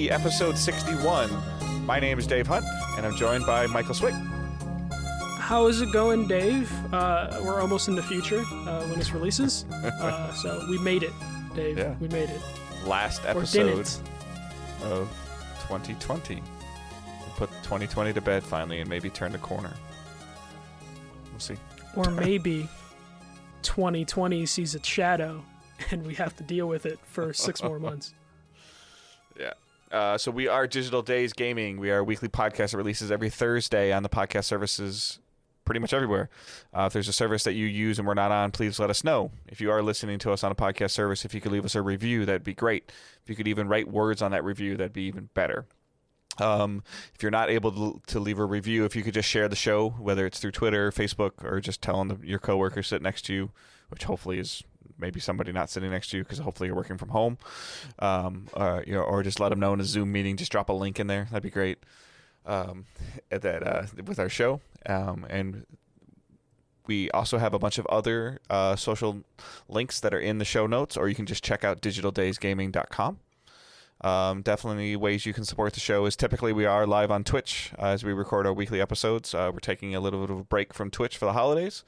Wiki episode 61. My name is Dave Hunt, and I'm joined by Michael Swick. How is it going, Dave? We're almost in the future when this releases. So we made it, Dave. Yeah. We made it. Last episode of 2020. We put 2020 to bed finally and maybe turned a corner. We'll see. Or maybe 2020 sees its shadow and we have to deal with it for 6 more months. Yeah. So we are Digital Days Gaming. We are a weekly podcast that releases every Thursday on the podcast services pretty much everywhere. If there's a service that you use and we're not on, please let us know. If you are listening to us on a podcast service, if you could leave us a review, that'd be great. If you could even write words on that review, that'd be even better. If you're not able to leave a review, if you could just share the show, whether it's through Twitter, Facebook, or just telling your coworker sitting next to you, which hopefully is maybe somebody not sitting next to you because hopefully you're working from home, or just let them know in a Zoom meeting. Just drop a link in there. That'd be great. With our show, and we also have a bunch of other social links that are in the show notes, or you can just check out digitaldaysgaming.com. Definitely ways you can support the show is typically we are live on Twitch as we record our weekly episodes. We're taking a little bit of a break from Twitch for the holidays.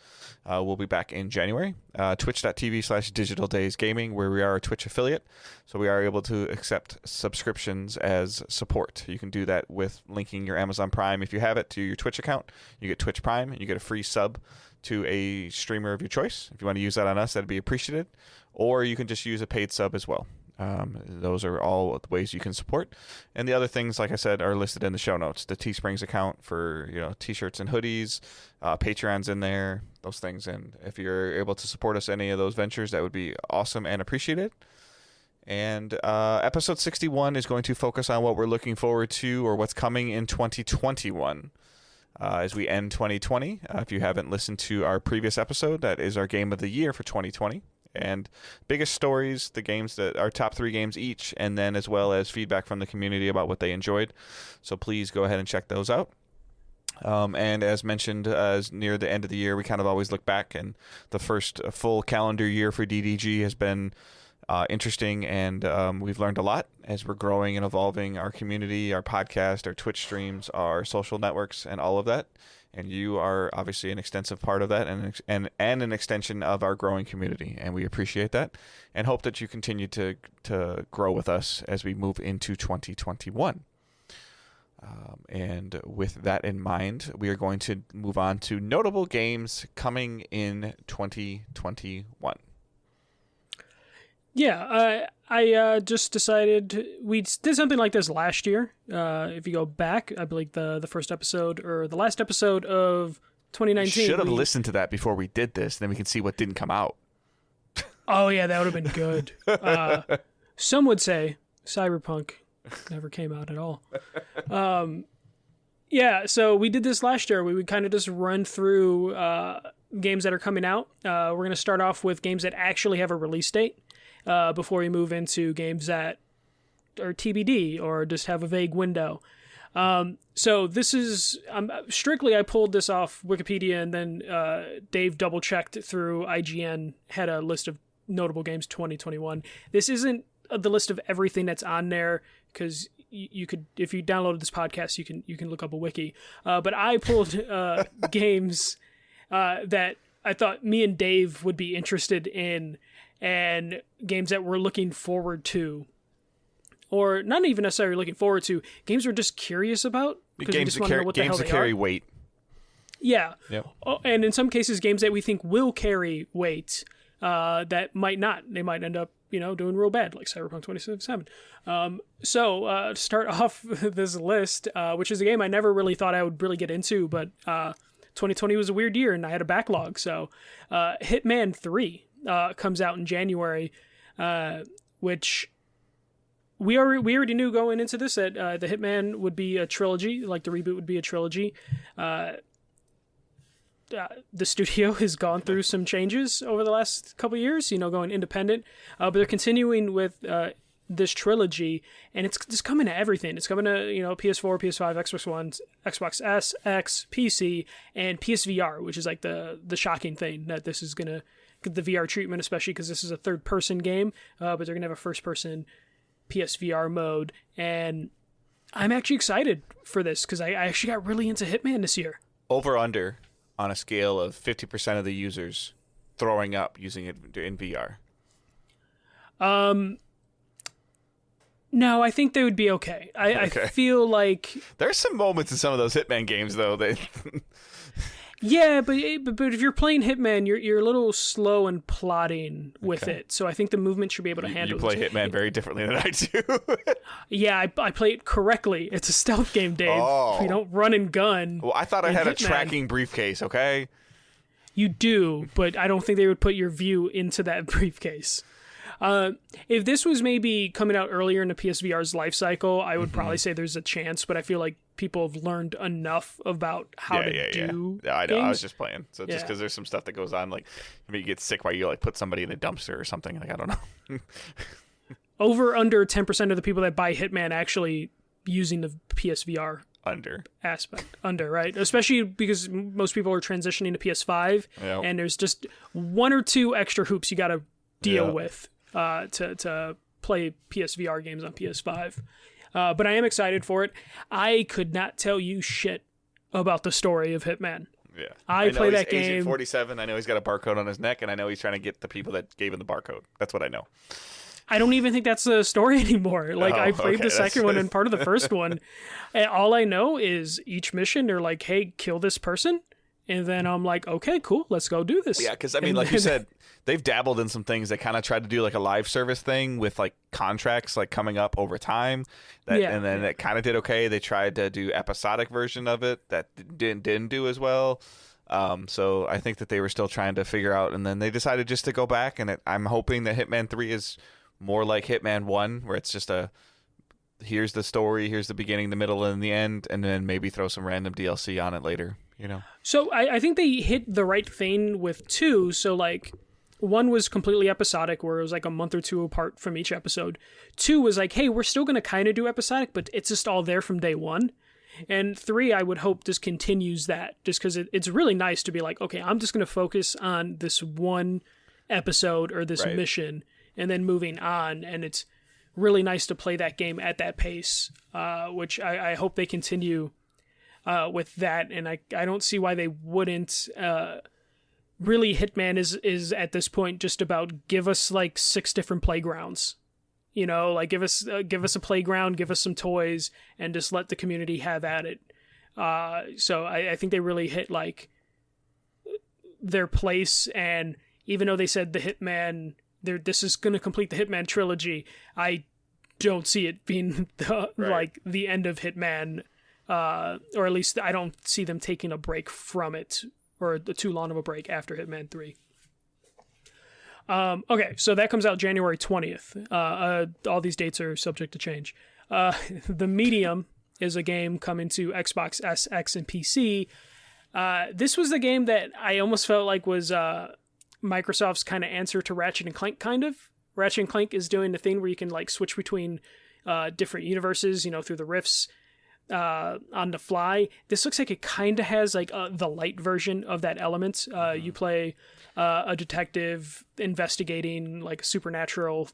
We'll be back in January. Twitch.tv/digitaldaysgaming, where we are a Twitch affiliate. So we are able to accept subscriptions as support. You can do that with linking your Amazon Prime, if you have it, to your Twitch account. You get Twitch Prime and you get a free sub to a streamer of your choice. If you want to use that on us, that'd be appreciated. Or you can just use a paid sub as well. Those are all ways you can support, and the other things, like I said, are listed in the show notes. The Teesprings account for t-shirts and hoodies, Patreon's in there, those things. And if you're able to support us any of those ventures, that would be awesome and appreciated. And episode 61 is going to focus on what we're looking forward to or what's coming in 2021 as we end 2020. If you haven't listened to our previous episode, that is our game of the year for 2020. And biggest stories, the games that are top 3 games each, and then as well as feedback from the community about what they enjoyed. So please go ahead and check those out. And as mentioned, as near the end of the year, we kind of always look back, and the first full calendar year for DDG has been interesting, and we've learned a lot as we're growing and evolving our community, our podcast, our Twitch streams, our social networks, and all of that. And you are obviously an extensive part of that and an extension of our growing community. And we appreciate that and hope that you continue to grow with us as we move into 2021. And with that in mind, we are going to move on to notable games coming in 2021. Yeah, I just decided we did something like this last year. If you go back, I believe the first episode or the last episode of 2019. Should have listened to that before we did this, then we can see what didn't come out. Oh yeah, that would have been good. Some would say Cyberpunk never came out at all. Yeah, so we did this last year. We would kind of just run through games that are coming out. We're going to start off with games that actually have a release date. Before we move into games that are TBD or just have a vague window. So this is strictly, I pulled this off Wikipedia, and then Dave double checked through IGN, had a list of notable games 2021. This isn't the list of everything that's on there, because you could, if you downloaded this podcast, you can look up a wiki. But I pulled games that I thought me and Dave would be interested in, and games that we're looking forward to, or not even necessarily looking forward to, games we're just curious about because we just want to know what the hell they are. Games that carry weight. Yeah. Yep. And in some cases, games that we think will carry weight that might not. They might end up, doing real bad, like Cyberpunk 2077. So to start off this list, which is a game I never really thought I would really get into, but 2020 was a weird year and I had a backlog. So Hitman 3 comes out in January, which we already knew going into this that the Hitman would be a trilogy, like the reboot would be a trilogy. The studio has gone through some changes over the last couple of years, going independent, but they're continuing with this trilogy, and it's just coming to everything. It's coming to PS4, PS5, Xbox One, Xbox S, X, PC, and PSVR, which is like the shocking thing that this is gonna get the VR treatment, especially because this is a third-person game, but they're gonna have a first-person PSVR mode, and I'm actually excited for this because I actually got really into Hitman this year. Over under on a scale of 50% of the users throwing up using it in VR. No, I think they would be okay. I feel like there's some moments in some of those Hitman games though that yeah, but if you're playing Hitman, you're a little slow and plodding with it. So I think the movement should be able to handle it. You play Hitman very differently than I do. Yeah, I play it correctly. It's a stealth game, Dave. Oh. We don't run and gun. Well, I thought I had a tracking briefcase, okay? You do, but I don't think they would put your view into that briefcase. If this was maybe coming out earlier in the PSVR's life cycle, I would probably say there's a chance, but I feel like people have learned enough about how to do Yeah, I know. games. I was just playing. So just because there's some stuff that goes on, like maybe you get sick while you like put somebody in a dumpster or something. Like, I don't know. Under 10% of the people that buy Hitman actually using the PSVR aspect. Right? Especially because most people are transitioning to PS5, and there's just one or two extra hoops you got to deal with to play PSVR games on PS5. But I am excited for it. I could not tell you shit about the story of Hitman. Yeah, I play that game. Agent 47. I know he's got a barcode on his neck, and I know he's trying to get the people that gave him the barcode. That's what I know. I don't even think that's the story anymore. Like, I played the second one and part of the first one. And all I know is each mission, they're like, hey, kill this person. And then I'm like, okay, cool, let's go do this. Yeah, because, I mean, like you said, they've dabbled in some things that kind of tried to do like a live service thing with like contracts like coming up over time. And then it kind of did okay. They tried to do episodic version of it that didn't do as well. So I think that they were still trying to figure out, and then they decided just to go back. And I'm hoping that Hitman 3 is more like Hitman 1, where it's just here's the story, here's the beginning, the middle, and the end, and then maybe throw some random DLC on it later. So I think they hit the right thing with 2. So like 1 was completely episodic, where it was like a month or 2 apart from each episode. 2 was like, hey, we're still going to kind of do episodic, but it's just all there from day 1. And 3, I would hope just continues that, just because it's really nice to be like, okay, I'm just going to focus on this one episode or this mission, and then moving on. And it's really nice to play that game at that pace, which I hope they continue with that, and I don't see why they wouldn't. Really, Hitman is at this point just about give us like 6 different playgrounds, like give us a playground, give us some toys, and just let the community have at it. So I think they really hit like their place, and even though they said the Hitman, this is going to complete the Hitman trilogy, I don't see it being like the end of Hitman. Or at least I don't see them taking a break from it, or too long of a break after Hitman 3. Okay, so that comes out January 20th. All these dates are subject to change. The Medium is a game coming to Xbox S, X, and PC. This was the game that I almost felt like was Microsoft's kind of answer to Ratchet and Clank, kind of. Ratchet and Clank is doing the thing where you can like switch between different universes, through the rifts. On the fly. This looks like it kind of has like the light version of that element. You play a detective investigating like a supernatural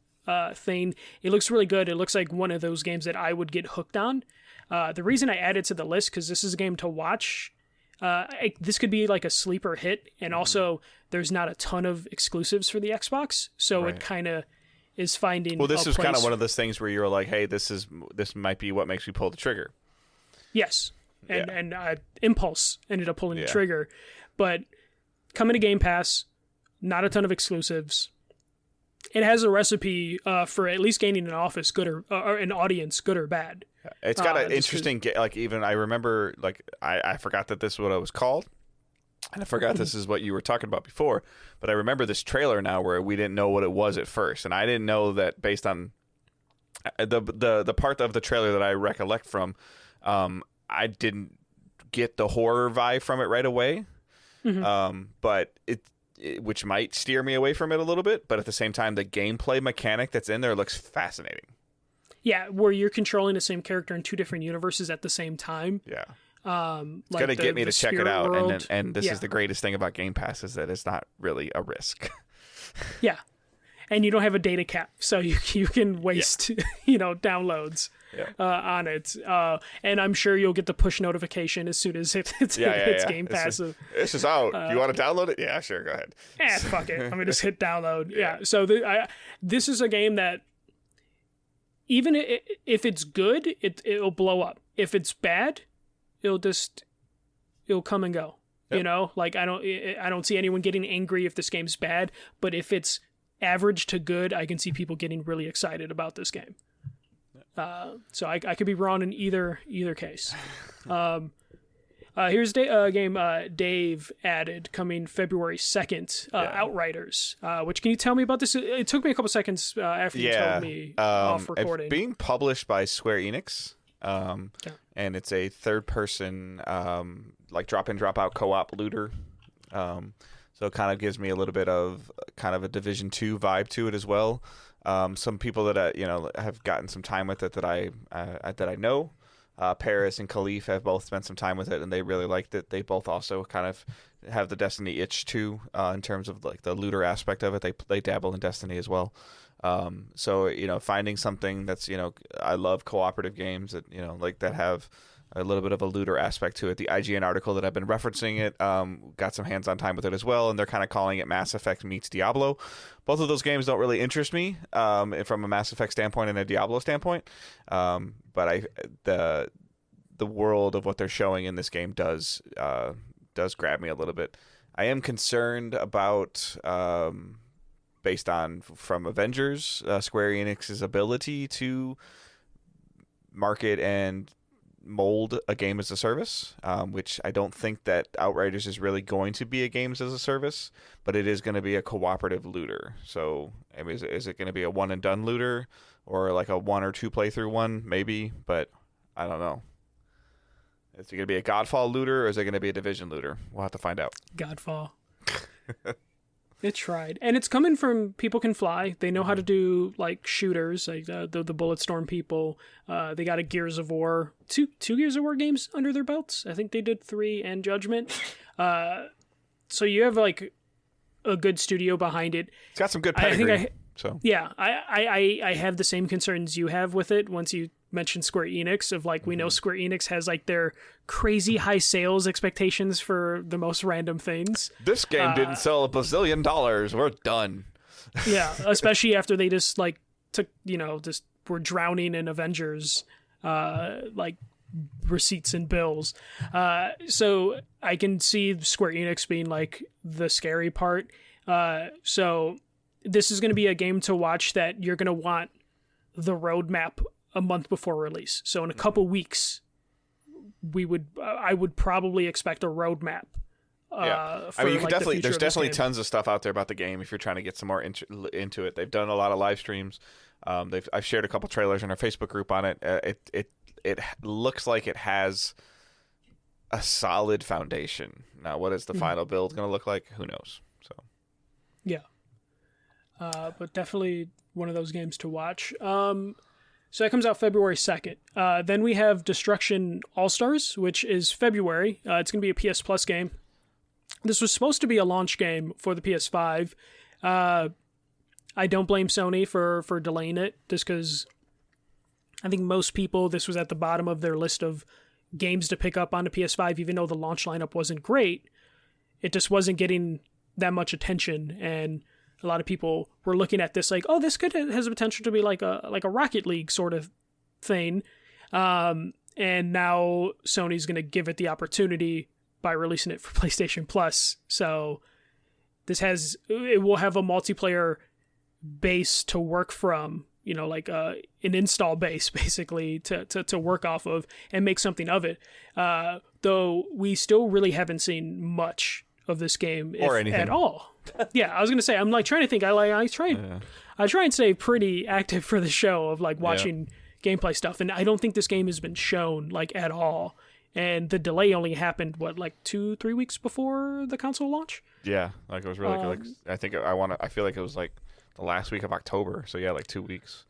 thing. It looks really good. It looks like one of those games that I would get hooked on. The reason I added to the list, because this is a game to watch. This could be like a sleeper hit, and also there's not a ton of exclusives for the Xbox, so it kind of is finding. Well, this is kind of one of those things where you're like, hey, this might be what makes me pull the trigger. Yes, and Impulse ended up pulling the trigger, but coming to Game Pass, not a ton of exclusives. It has a recipe for at least gaining an audience, good or bad. It's got an interesting, like even I remember, like I forgot that this is what it was called, and I forgot this is what you were talking about before, but I remember this trailer now where we didn't know what it was at first, and I didn't know that based on the part of the trailer that I recollect from. I didn't get the horror vibe from it right away, but it which might steer me away from it a little bit. But at the same time, the gameplay mechanic that's in there looks fascinating. Yeah, where you're controlling the same character in 2 different universes at the same time. Yeah, it's like gonna get me to check it out. And this is the greatest thing about Game Pass is that it's not really a risk. Yeah. and you don't have a data cap, so you can waste downloads on it. And I'm sure you'll get the push notification as soon as it's Game Pass. It's just out. You want to download it? Yeah, sure. Go ahead. Fuck it. I'm gonna just hit download. Yeah. So this is a game that even if it's good, it'll blow up. If it's bad, it'll come and go. Yep. Like I don't see anyone getting angry if this game's bad, but if it's average to good, I can see people getting really excited about this game. So I could be wrong in either case. Here's a game Dave added coming February 2nd, Outriders. Which, can you tell me about this? It took me a couple seconds after you told me off recording. It's being published by Square Enix, and it's a third-person like drop-in, drop-out co-op looter. So it kind of gives me a little bit of kind of a Division 2 vibe to it as well. Some people that have gotten some time with it that I know, Paris and Khalif have both spent some time with it, and they really liked it. They both also kind of have the Destiny itch too, in terms of like the looter aspect of it. They dabble in Destiny as well. So finding something that's I love cooperative games that like that have a little bit of a looter aspect to it. The IGN article that I've been referencing it got some hands-on time with it as well, and they're kind of calling it Mass Effect meets Diablo. Both of those games don't really interest me from a Mass Effect standpoint and a Diablo standpoint, but the world of what they're showing in this game does grab me a little bit. I am concerned about, based on from Avengers, Square Enix's ability to market and mold a game as a service, which I don't think that Outriders is really going to be a games as a service, but it is going to be a cooperative looter. So I mean, is it going to be a one and done looter or like a 1 or 2 playthrough one? Maybe, but I don't know. Is it going to be a Godfall looter or is it going to be a Division looter? We'll have to find out. Godfall. It tried, and it's coming from People Can Fly. They know how to do like shooters, like the Bulletstorm people. They got a Gears of War, two Gears of War games under their belts. I think they did 3 and Judgment. So you have like a good studio behind it. It's got some good pedigree. I have the same concerns you have with it. Once you mentioned Square Enix, of like we know Square Enix has like their crazy high sales expectations for the most random things. This game didn't sell $1 bazillion. We're done. Yeah, especially after they just like took just were drowning in Avengers like receipts and bills. So I can see Square Enix being like the scary part. So this is going to be a game to watch that you're going to want the roadmap a month before release. So in a couple weeks, I would probably expect a roadmap. I mean, there's definitely tons of stuff out there about the game if you're trying to get some more into it. They've done a lot of live streams. I've shared a couple trailers in our Facebook group on it. It looks like it has a solid foundation. Now, what is the final build going to look like? Who knows? So, yeah. But definitely one of those games to watch. So that comes out February 2nd. Then we have Destruction All-Stars, which is February. It's going to be a PS Plus game. This was supposed to be a launch game for the PS5. I don't blame Sony for delaying it, just because I think most people, this was at the bottom of their list of games to pick up on the PS5, even though the launch lineup wasn't great. It just wasn't getting that much attention, and a lot of people were looking at this like, oh, this has the potential to be like a Rocket League sort of thing. And now Sony's going to give it the opportunity by releasing it for PlayStation Plus. So it will have a multiplayer base to work from, like an install base basically to work off of and make something of it. Though we still really haven't seen much of this game or anything at all. Yeah, I was gonna say, I'm like trying to think. I try and stay pretty active for the show of like watching gameplay stuff, and I don't think this game has been shown like at all. And the delay only happened like 2-3 weeks before the console launch. Yeah, like it was really I feel like it was like the last week of October. So yeah, like 2 weeks.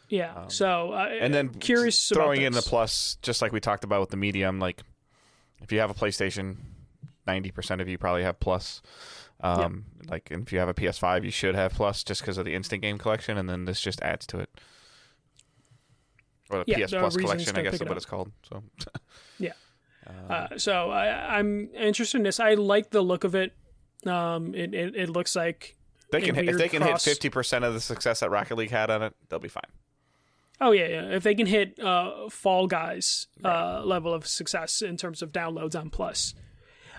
Yeah. So and then curious throwing about in the plus, just like we talked about with the medium, like if you have a PlayStation, 90% of you probably have Plus. Like, if you have a PS5, you should have Plus just because of the instant game collection, and then this just adds to it. Or the PS Plus collection, I guess is what it's called. So, yeah. So I'm interested in this. I like the look of it. It looks like if they can hit 50% of the success that Rocket League had on it, they'll be fine. Oh yeah. If they can hit Fall Guys level of success in terms of downloads on Plus,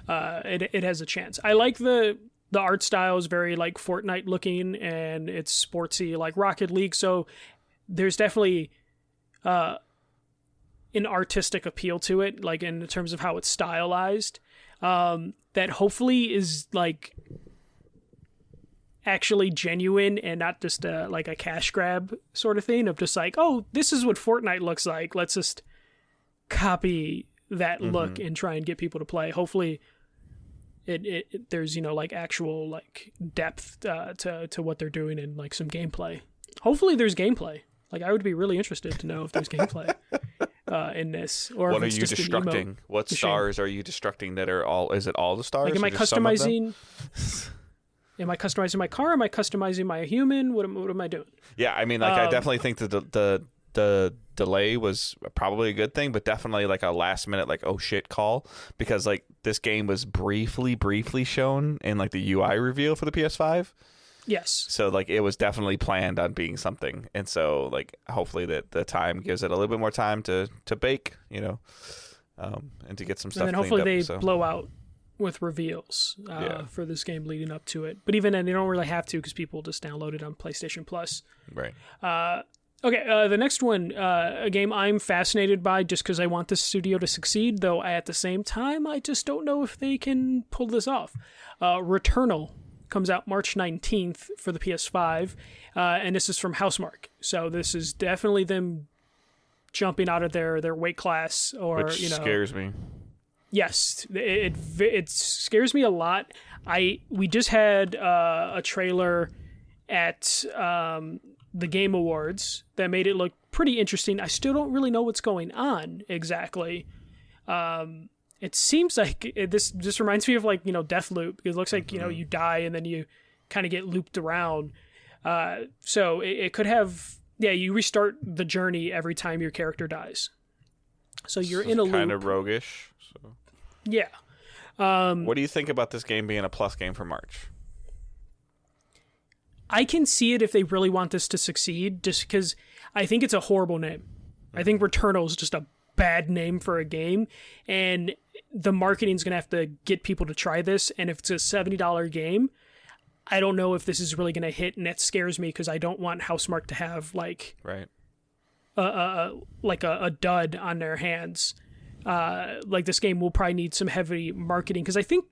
it has a chance. I like the art style is very like Fortnite looking, and it's sportsy like Rocket League. So there's definitely an artistic appeal to it, like in terms of how it's stylized, that hopefully is like actually genuine and not just like a cash grab sort of thing of just like, oh, this is what Fortnite looks like. Let's just copy that look and try and get people to play. Hopefully it there's, like actual like depth to what they're doing and like some gameplay. Hopefully there's gameplay. Like, I would be really interested to know if there's gameplay in this, or what if are it's you just destructing? What stars are you destructing that are all? Is it all the stars? Like, am I customizing? Am I customizing my car? Am I customizing my human? What am I doing? Yeah, I mean, like, I definitely think that the delay was probably a good thing, but definitely like a last minute like oh shit call, because like this game was briefly shown in like the UI reveal for the PS5. Yes. So like it was definitely planned on being something, and so like hopefully that the time gives it a little bit more time to bake, and to get some stuff. And then hopefully cleaned up, they blow out with reveals for this game leading up to it. But even then, they don't really have to because people just download it on PlayStation Plus. Right. Okay. The next one, a game I'm fascinated by just because I want this studio to succeed, though at the same time I just don't know if they can pull this off. Returnal comes out March 19th for the PS5, and this is from Housemarque. So this is definitely them jumping out of their weight class, or which scares me. Yes, it scares me a lot. We just had a trailer at the Game Awards that made it look pretty interesting. I still don't really know what's going on exactly. It seems like this just reminds me of like, Deathloop. It looks like, you die and then you kind of get looped around. So it could have, you restart the journey every time your character dies. So you're in a loop. Kind of roguish. So. Yeah. What do you think about this game being a Plus game for March? I can see it if they really want this to succeed, just because I think it's a horrible name. I think Returnal is just a bad name for a game, and the marketing's going to have to get people to try this, and if it's a $70 game, I don't know if this is really going to hit, and that scares me because I don't want Housemarque to have like a dud on their hands. Like, this game will probably need some heavy marketing, because I think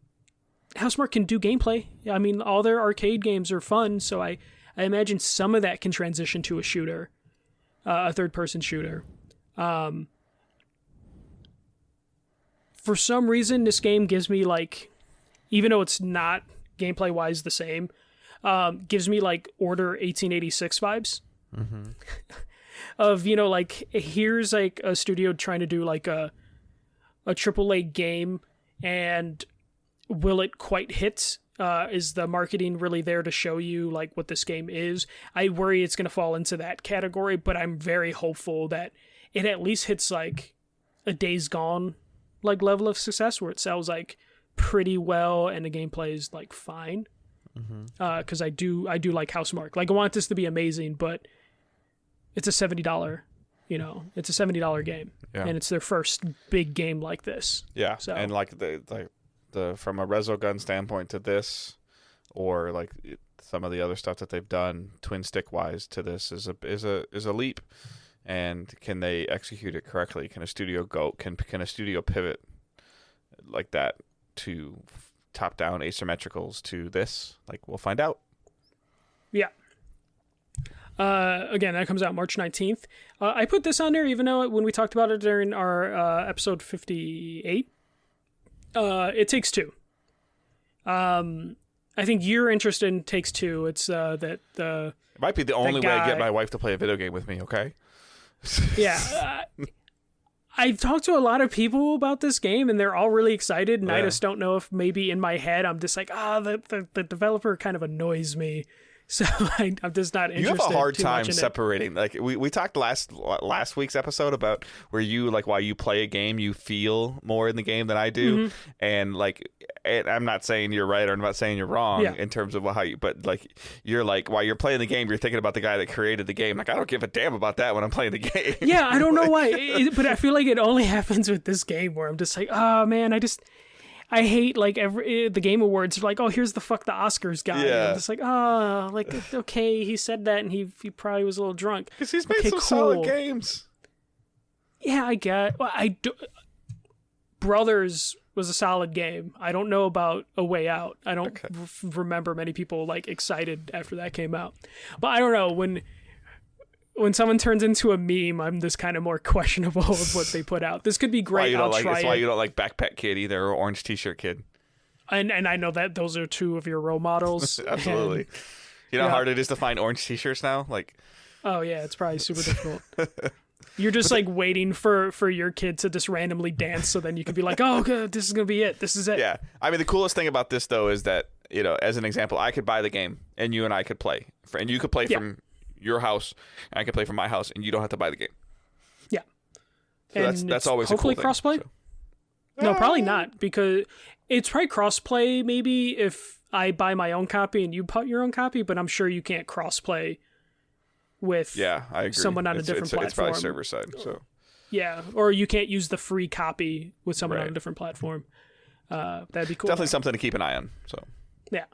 Housemarque can do gameplay. I mean, all their arcade games are fun, so I imagine some of that can transition to a shooter, a third-person shooter. For some reason, this game gives me, like, even though it's not gameplay-wise the same, gives me, like, Order 1886 vibes. Mm-hmm. Of, like, here's, like, a studio trying to do, like, a AAA game, and will it quite hit? Is the marketing really there to show you, like, what this game is? I worry it's going to fall into that category, but I'm very hopeful that it at least hits, like, a Days Gone like level of success, where it sells like pretty well and the gameplay is like fine. Because I do like Housemarque. Like, I want this to be amazing, but it's a $70, it's a $70 game, and it's their first big game like this. Yeah, so. And like the from a Resogun standpoint to this, or like some of the other stuff that they've done twin stick wise to this is a leap. And can they execute it correctly? Can a studio can a studio pivot like that to top-down asymmetricals to this? Like, we'll find out. Yeah. Again, that comes out March 19th. I put this on there even though when we talked about it during our episode 58. It Takes Two. I think you're interested in Takes Two. It's that the... It might be the only way I get my wife to play a video game with me, okay? Yeah. I've talked to a lot of people about this game, and they're all really excited, and Yeah. I just don't know if maybe in my head I'm just like, the developer kind of annoys me, so I'm just not interested. You have a hard too time much in separating. Like we talked last week's episode about where you like while you play a game, you feel more in the game than I do, and like. And I'm not saying you're right or I'm not saying you're wrong in terms of how you, but like you're like while you're playing the game, you're thinking about the guy that created the game. Like I don't give a damn about that when I'm playing the game. Yeah, I don't know why, but I feel like it only happens with this game where I'm just like, oh man, I hate like the Game Awards. Like, oh, here's the fuck the Oscars guy. Yeah. I'm just like, oh, like okay, he said that and he probably was a little drunk Because he's made okay, some cool. solid games. Yeah, I get. Well, Brothers was a solid game. I don't know about A Way Out. I don't remember many people like excited after that came out. But I don't know, when someone turns into a meme, I'm just kind of more questionable of what they put out. This could be great. I'll try it. That's why you don't like Backpack Kid either or Orange T-Shirt Kid. And I know that those are two of your role models. Absolutely. And, you know how hard it is to find orange T-shirts now? Like, oh yeah, it's probably super difficult. You're just like waiting for your kid to just randomly dance, so then you can be like, oh, good, this is gonna be it. This is it. yeah. I mean, the coolest thing about this though is that as an example, I could buy the game and you and I could play, and you could play from your house, and I could play from my house, and you don't have to buy the game. Yeah. So and that's always hopefully a cool crossplay. Thing, No, probably not, because it's probably crossplay maybe if I buy my own copy and you put your own copy, but I'm sure you can't crossplay with I agree. someone on a different platform. It's probably server side. So yeah, or you can't use the free copy with someone on a different platform. That'd be cool. Definitely something to keep an eye on. So yeah,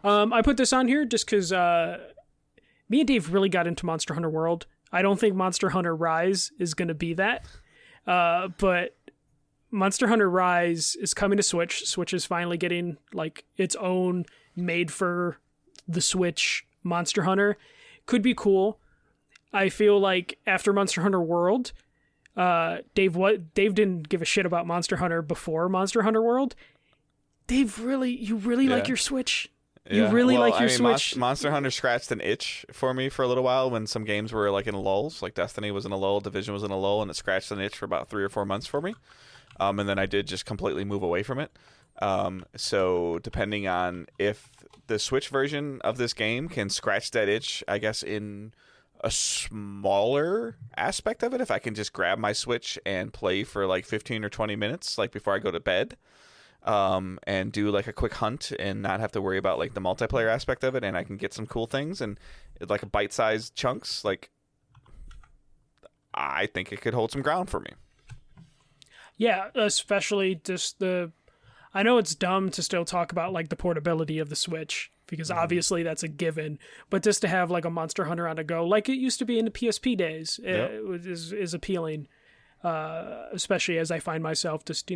I put this on here just because me and Dave really got into Monster Hunter World. I don't think Monster Hunter Rise is going to be that, but Monster Hunter Rise is coming to Switch. Switch is finally getting like its own made for the Switch Monster Hunter. Could be cool. I feel like after Monster Hunter World, Dave didn't give a shit about Monster Hunter before Monster Hunter World. Dave, you really like your Switch. You really like your Switch. Monster Hunter scratched an itch for me for a little while when some games were like in lulls, like Destiny was in a lull, Division was in a lull, and it scratched an itch for about 3 or 4 months for me. And then I did just completely move away from it. So depending on if the Switch version of this game can scratch that itch, I guess in a smaller aspect of it, if I can just grab my Switch and play for like 15 or 20 minutes, like before I go to bed, and do like a quick hunt and not have to worry about like the multiplayer aspect of it, and I can get some cool things and like a bite-sized chunks, like I think it could hold some ground for me. Yeah, especially just I know it's dumb to still talk about like the portability of the Switch, because obviously that's a given, but just to have like a Monster Hunter on the go like it used to be in the PSP days is appealing, especially as I find myself just,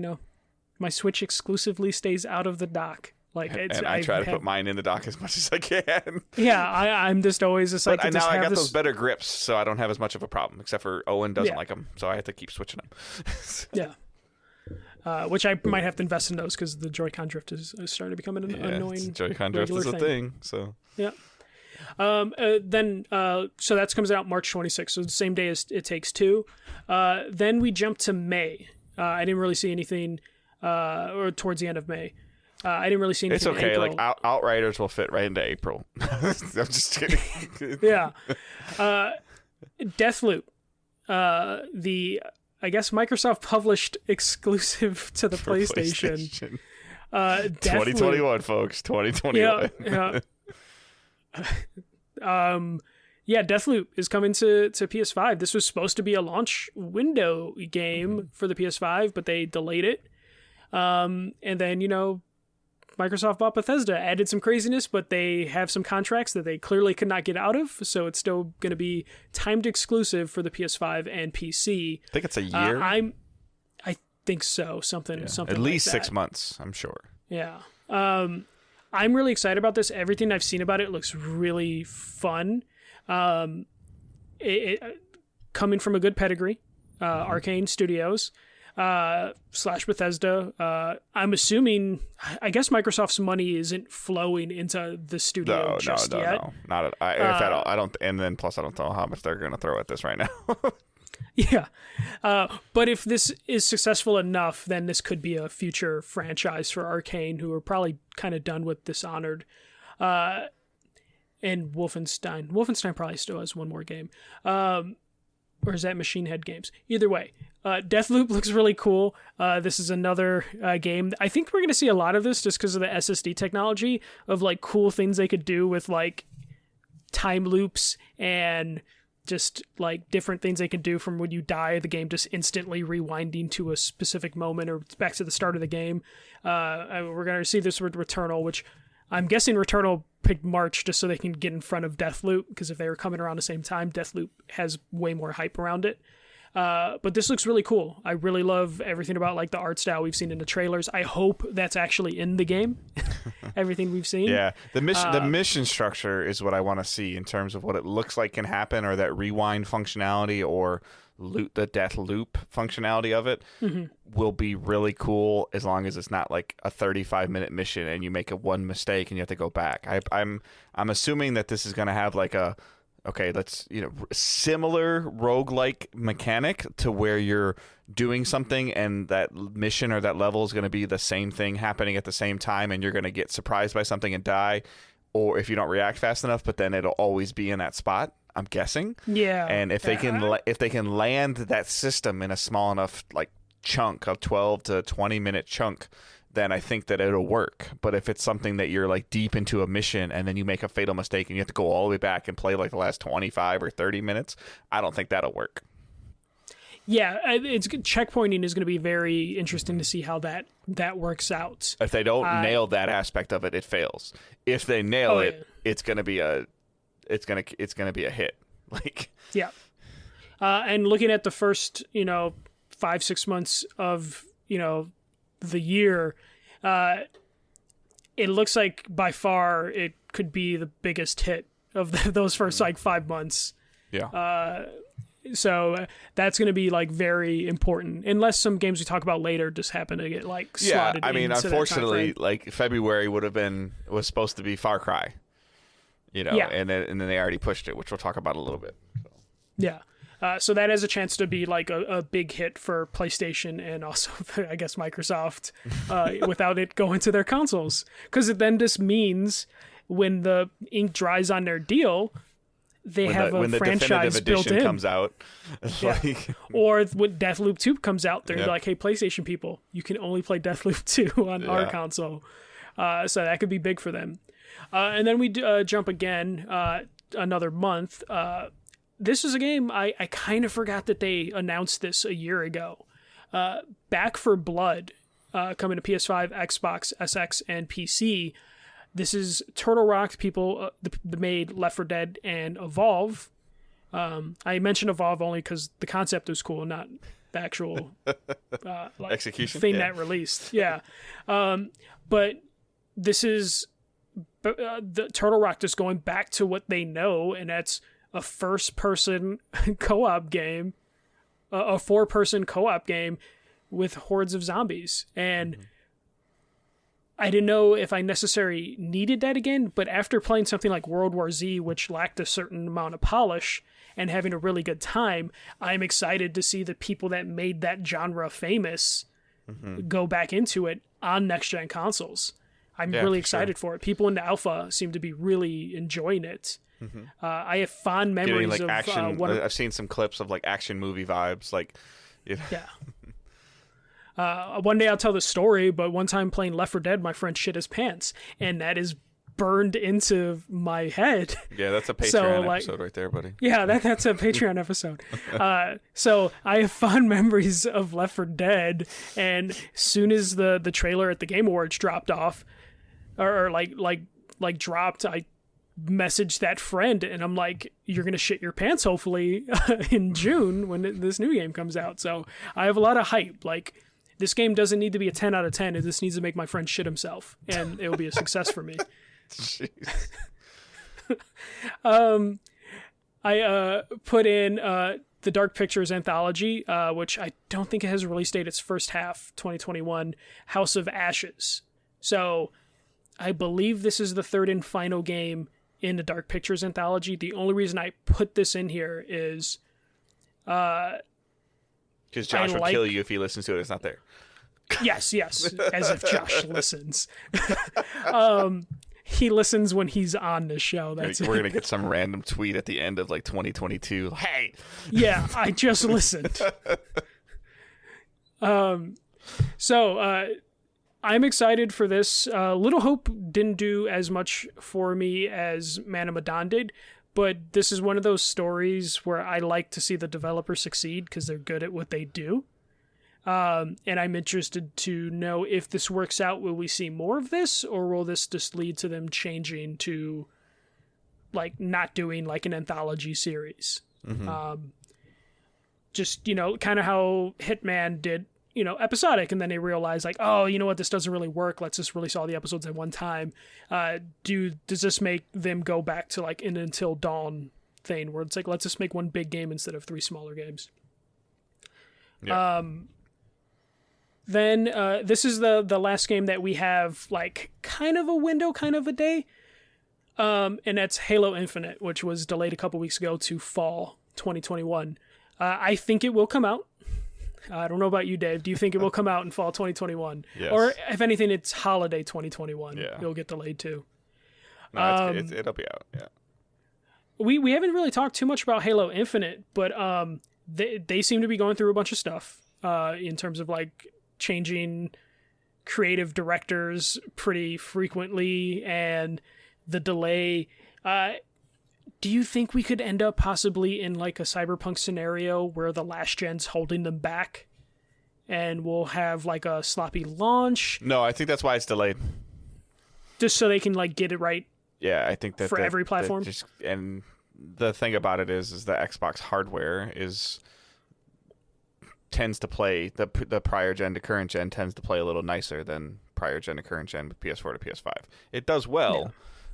my Switch exclusively stays out of the dock. Like and I try to put mine in the dock as much as I can. Yeah, I'm just always just like. But now I got those better grips, so I don't have as much of a problem. Except for Owen doesn't like them, so I have to keep switching them. Yeah, which I might have to invest in those because the Joy-Con drift is starting to become an annoying. Joy-Con drift is a thing. So yeah. So that comes out March 26th, so the same day as It Takes Two. Then we jump to May. I didn't really see anything, or towards the end of May. I didn't really see anything. It's okay. In April. Like Outriders will fit right into April. I'm just kidding. Yeah. Deathloop. I guess Microsoft published exclusive to the PlayStation. 2021, folks. 2021. Yeah. Deathloop is coming to PS5. This was supposed to be a launch window game for the PS5, but they delayed it. And then, Microsoft bought Bethesda, added some craziness, but they have some contracts that they clearly could not get out of, so it's still going to be timed exclusive for the PS5 and PC. I think it's a year. I think so. Something at least like 6 months, I'm sure. Yeah. I'm really excited about this. Everything I've seen about it looks really fun. It coming from a good pedigree, Arcane Studios. / Bethesda. I'm assuming, I guess Microsoft's money isn't flowing into the studio just yet. No, not at all. If at all. I don't, and then plus I don't know how much they're going to throw at this right now. Yeah. But if this is successful enough, then this could be a future franchise for Arcane, who are probably kind of done with Dishonored. And Wolfenstein. Wolfenstein probably still has one more game. Or is that Machine Head Games? Either way, Deathloop looks really cool. This is another game. I think we're going to see a lot of this just because of the SSD technology of like cool things they could do with like time loops and just like different things they can do from when you die, the game just instantly rewinding to a specific moment or back to the start of the game. We're going to see this with Returnal, which I'm guessing Returnal picked March just so they can get in front of Deathloop, because if they were coming around the same time, Deathloop has way more hype around it. But this looks really cool. I really love everything about like the art style we've seen in the trailers. I hope that's actually in the game. Everything we've seen. Yeah, the mission structure is what I want to see in terms of what it looks like can happen, or that rewind functionality, or the death loop functionality of it will be really cool, as long as it's not like a 35-minute mission and you make one mistake and you have to go back. I'm assuming that this is going to have like similar roguelike mechanic to where you're doing something and that mission or that level is going to be the same thing happening at the same time, and you're going to get surprised by something and die, or if you don't react fast enough, but then it'll always be in that spot, I'm guessing. Yeah. And if they can land that system in a small enough like chunk, a 12 to 20 minute chunk, then I think that it'll work. But if it's something that you're like deep into a mission and then you make a fatal mistake and you have to go all the way back and play like the last 25 or 30 minutes, I don't think that'll work. Yeah, it's checkpointing is going to be very interesting to see how that works out. If they don't nail that aspect of it, it fails. If they nail it, it's going to be a hit. Like, yeah. And looking at the first, 5-6 months of, the year, it looks like by far it could be the biggest hit of those first like 5 months. Yeah. So that's going to be like very important, unless some games we talk about later just happen to get like slotted. Yeah, I mean, unfortunately, like February was supposed to be Far Cry, and then they already pushed it, which we'll talk about a little bit. So. Yeah. So that has a chance to be like a big hit for PlayStation and also, I guess, Microsoft, without it going to their consoles. Because it then just means when the ink dries on their deal, they have a franchise built in. Comes out, yeah. Or when Deathloop 2 comes out, they're like, hey, PlayStation people, you can only play Deathloop 2 on our console. So that could be big for them. And then we jump again another month. This is a game I kind of forgot that they announced this a year ago. Back for Blood, coming to PS5, Xbox, SX, and PC. This is Turtle Rock people that made Left 4 Dead and Evolve. I mentioned Evolve only because the concept was cool, not the actual execution thing that released. Yeah. But this is the Turtle Rock just going back to what they know, and that's a first-person co-op game, a 4-person co-op game with hordes of zombies. And I didn't know if I necessarily needed that again, but after playing something like World War Z, which lacked a certain amount of polish, and having a really good time, I'm excited to see the people that made that genre famous go back into it on next-gen consoles. I'm really excited for it. People in the alpha seem to be really enjoying it. I have fond memories like of action. I've seen some clips of like action movie vibes. Like, yeah. One day I'll tell the story, but one time playing Left 4 Dead, my friend shit his pants, and that is burned into my head. Yeah, that's a Patreon episode right there, buddy. Yeah, that's a Patreon episode. So I have fond memories of Left 4 Dead, and as soon as the trailer at the Game Awards dropped off, or dropped, I messaged that friend, and I'm like, you're gonna shit your pants hopefully in June when this new game comes out. So I have a lot of hype. Like, this game doesn't need to be a 10 out of 10. It just needs to make my friend shit himself, and it will be a success for me. Jeez. I put in the Dark Pictures anthology, which I don't think it has a release date. It's first half 2021, House of Ashes. So I believe this is the third and final game in the Dark Pictures anthology. The only reason I put this in here is Because Josh would kill you if he listens to it. It's not there. Yes, as if Josh listens. He listens when he's on the show. We're going to get some random tweet at the end of like 2022. Hey! Yeah, I just listened. So I'm excited for this. Little Hope didn't do as much for me as Man of Medan did, but this is one of those stories where I like to see the developer succeed because they're good at what they do. And I'm interested to know if this works out. Will we see more of this, or will this just lead to them changing to like not doing like an anthology series? Mm-hmm. Just, you know, kind of how Hitman did, you know, episodic, and then they realized like, oh, you know what, this doesn't really work. Let's just release all the episodes at one time. Does this make them go back to like an Until Dawn thing where it's like, let's just make one big game instead of 3 smaller games? Yeah. Then this is the last game that we have like kind of a window, kind of a day. And that's Halo Infinite, which was delayed a couple weeks ago to fall 2021. I think it will come out. I don't know about you, Dave. Do you think it will come out in fall 2021? Yes. Or if anything, it's holiday 2021. Yeah. It'll get delayed too. No, it'll be out. Yeah. We haven't really talked too much about Halo Infinite, but they seem to be going through a bunch of stuff in terms of like changing creative directors pretty frequently, and the delay. Do you think we could end up possibly in like a Cyberpunk scenario where the last gen's holding them back and we'll have like a sloppy launch? No, I think that's why it's delayed. Just so they can like get it right. Yeah, I think that for every platform. And the thing about it is the Xbox hardware tends to play the prior gen to current gen tends to play a little nicer than prior gen to current gen with PS4 to PS5. It does well. Yeah.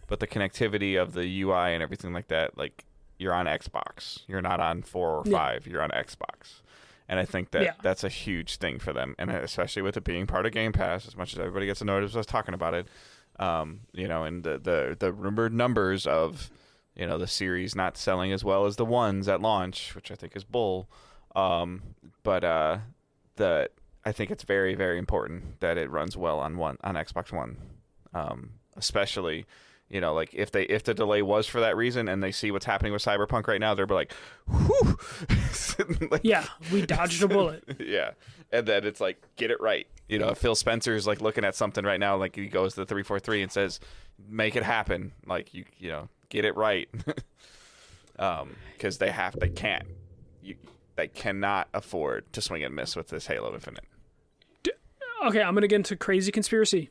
But the connectivity of the UI and everything like that, like you're on Xbox. You're not on 4 or 5. You're on Xbox. And I think that that's a huge thing for them. And especially with it being part of Game Pass, as much as everybody gets annoyed as us talking about it, you know, and the rumored numbers of, you know, the series not selling as well as the ones at launch, which I think is bull. But I think it's very, very important that it runs well on Xbox One, especially. You know, like if the delay was for that reason and they see what's happening with Cyberpunk right now, they'll be like, whew. Like, yeah, we dodged a bullet. Yeah. And then it's like, get it right. You know, if Phil Spencer's like looking at something right now, like he goes to the 343 and says, make it happen. Like, you know, get it right. Because they cannot afford to swing and miss with this Halo Infinite. Okay, I'm going to get into crazy conspiracy.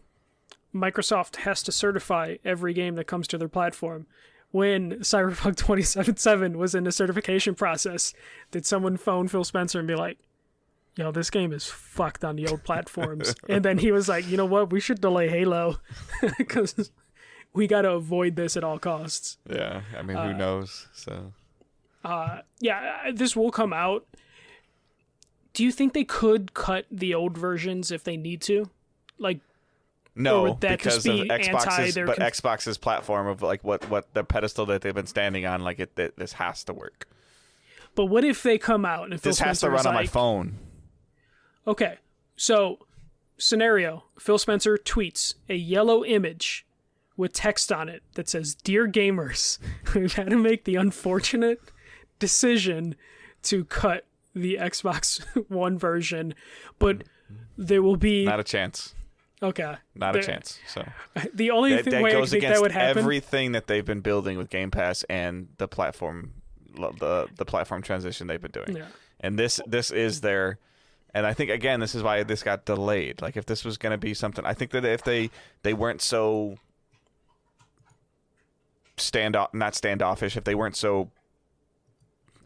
Microsoft has to certify every game that comes to their platform. When Cyberpunk 2077 was in the certification process, did someone phone Phil Spencer and be like, yo, this game is fucked on the old platforms? And then he was like, you know what? We should delay Halo because we got to avoid this at all costs. Yeah, I mean, who knows? So, yeah, this will come out. Do you think they could cut the old versions if they need to? Like, no, because of Xbox's platform of like what the pedestal that they've been standing on, like this has to work. But what if they come out and if this has to run on my phone? Okay, so scenario: Phil Spencer tweets a yellow image with text on it that says, "Dear gamers, we've had to make the unfortunate decision to cut the Xbox One version, but there will be not a chance." Okay. Not a chance. So the only way I think that would happen, everything that they've been building with Game Pass and the platform, the platform transition they've been doing, and this is their, and I think again this is why this got delayed. Like if this was going to be something, I think that if they weren't so not standoffish, if they weren't so,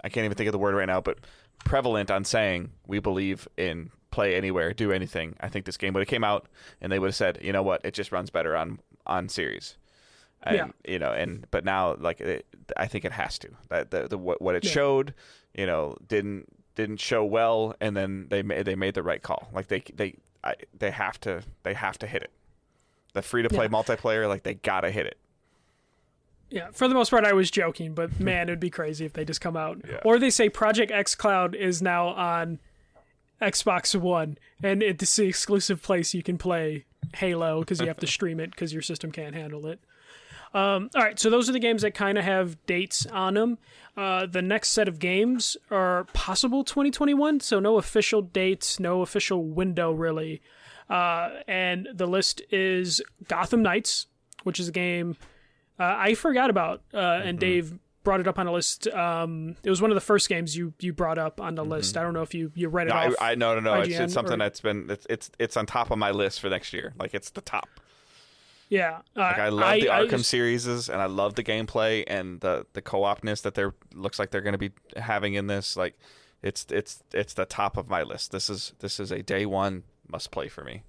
I can't even think of the word right now, but prevalent on saying we believe in play anywhere, do anything, I think this game would have came out and they would have said, you know what, it just runs better on series. And, you know, but now like I think it has to. That what it showed, you know, didn't show well, and then they made the right call. Like they have to hit it. The free to play multiplayer, like they gotta hit it. Yeah, for the most part, I was joking, but man, it'd be crazy if they just come out or they say Project xCloud is now on Xbox One, and it's the exclusive place you can play Halo because you have to stream it because your system can't handle it. All right, so those are the games that kind of have dates on them. The next set of games are possible 2021, so no official dates, no official window really. And the list is Gotham Knights, which is a game I forgot about, and Dave brought it up on a list. It was one of the first games you brought up on the list. I don't know if you read it off. No. IGN It's something that's been it's on top of my list for next year. Like it's the top. Yeah, like I love the Arkham series, and I love the gameplay and the co-opness that looks like they're going to be having in this. Like, it's the top of my list. This is a day one must play for me.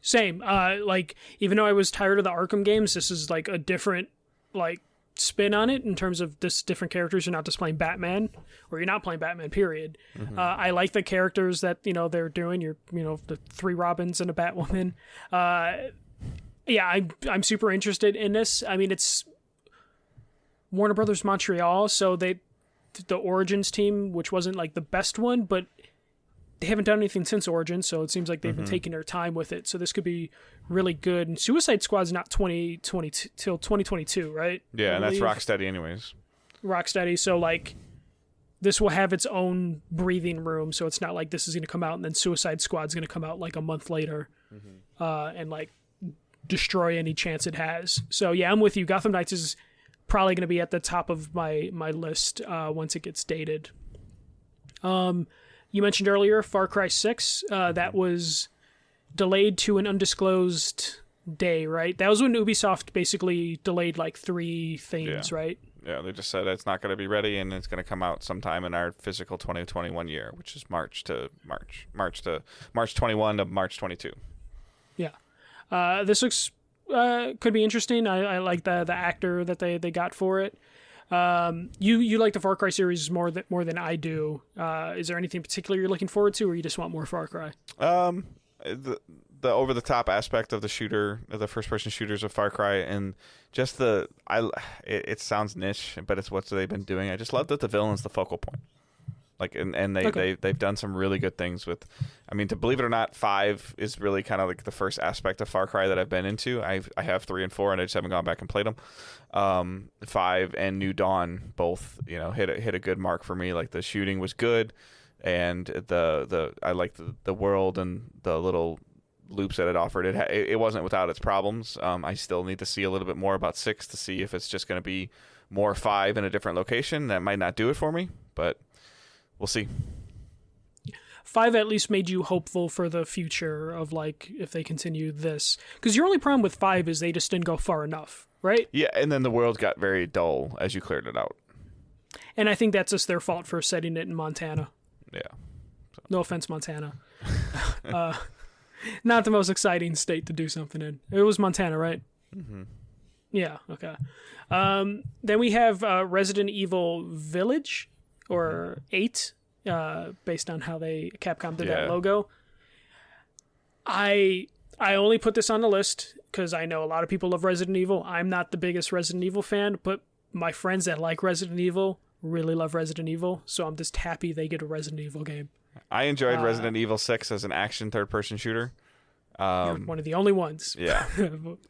Same. Like even though I was tired of the Arkham games, this is like a different like spin on it in terms of this different characters. You're not just playing Batman, or you're not playing Batman. Period. I like the characters that they're doing. You're the 3 Robins and a Batwoman. Yeah, I'm super interested in this. I mean, it's Warner Brothers Montreal, so the Origins team, which wasn't like the best one, but they haven't done anything since Origins, so it seems like they've been taking their time with it. So this could be really good. And Suicide Squad's not 2022 till 2022, right? Yeah, and that's Rocksteady anyways. Rocksteady, so like this will have its own breathing room, so it's not like this is going to come out and then Suicide Squad's going to come out like a month later and like destroy any chance it has. So yeah, I'm with you. Gotham Knights is probably going to be at the top of my list once it gets dated. You mentioned earlier Far Cry 6. That was delayed to an undisclosed day, right? That was when Ubisoft basically delayed like 3 things, right? Yeah, they just said it's not going to be ready and it's going to come out sometime in our physical 2021 year, which is March 21 to March 22. Yeah. This looks could be interesting. I like the actor that they got for it. You like the Far Cry series more than I do. Is there anything particular you're looking forward to, or you just want more Far Cry? The over the top aspect of the first person shooters of Far Cry, and just it sounds niche, but it's what they've been doing. I just love that the villain's the focal point. Like and they've done some really good things with. I mean, to believe it or not, 5 is really kind of like the first aspect of Far Cry that I've been into. I have 3 and 4, and I just haven't gone back and played them. 5 and New Dawn both hit a good mark for me. Like the shooting was good, and I liked the world and the little loops that it offered. It wasn't without its problems. I still need to see a little bit more about 6 to see if it's just going to be more 5 in a different location. That might not do it for me, but we'll see. 5 at least made you hopeful for the future of like if they continue this, because your only problem with 5 is they just didn't go far enough, right? Yeah, and then the world got very dull as you cleared it out. And I think that's just their fault for setting it in Montana. Yeah. So. No offense, Montana. Not the most exciting state to do something in. It was Montana, right? Mm-hmm. Yeah. Okay. Then we have Resident Evil Village. Or 8, based on how Capcom did that logo. I only put this on the list because I know a lot of people love Resident Evil. I'm not the biggest Resident Evil fan, but my friends that like Resident Evil really love Resident Evil, so I'm just happy they get a Resident Evil game. I enjoyed Resident Evil 6 as an action third-person shooter. You're one of the only ones. Yeah,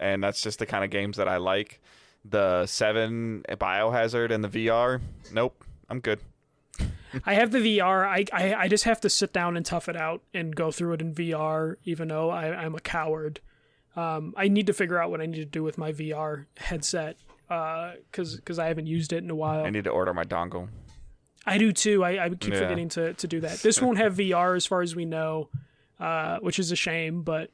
and that's just the kind of games that I like. The 7 Biohazard and the VR, nope, I'm good. I have the VR. I just have to sit down and tough it out and go through it in VR, even though I'm a coward. I need to figure out what I need to do with my VR headset because I haven't used it in a while. I need to order my dongle. I do too. I keep forgetting to do that. This won't have VR as far as we know, which is a shame, but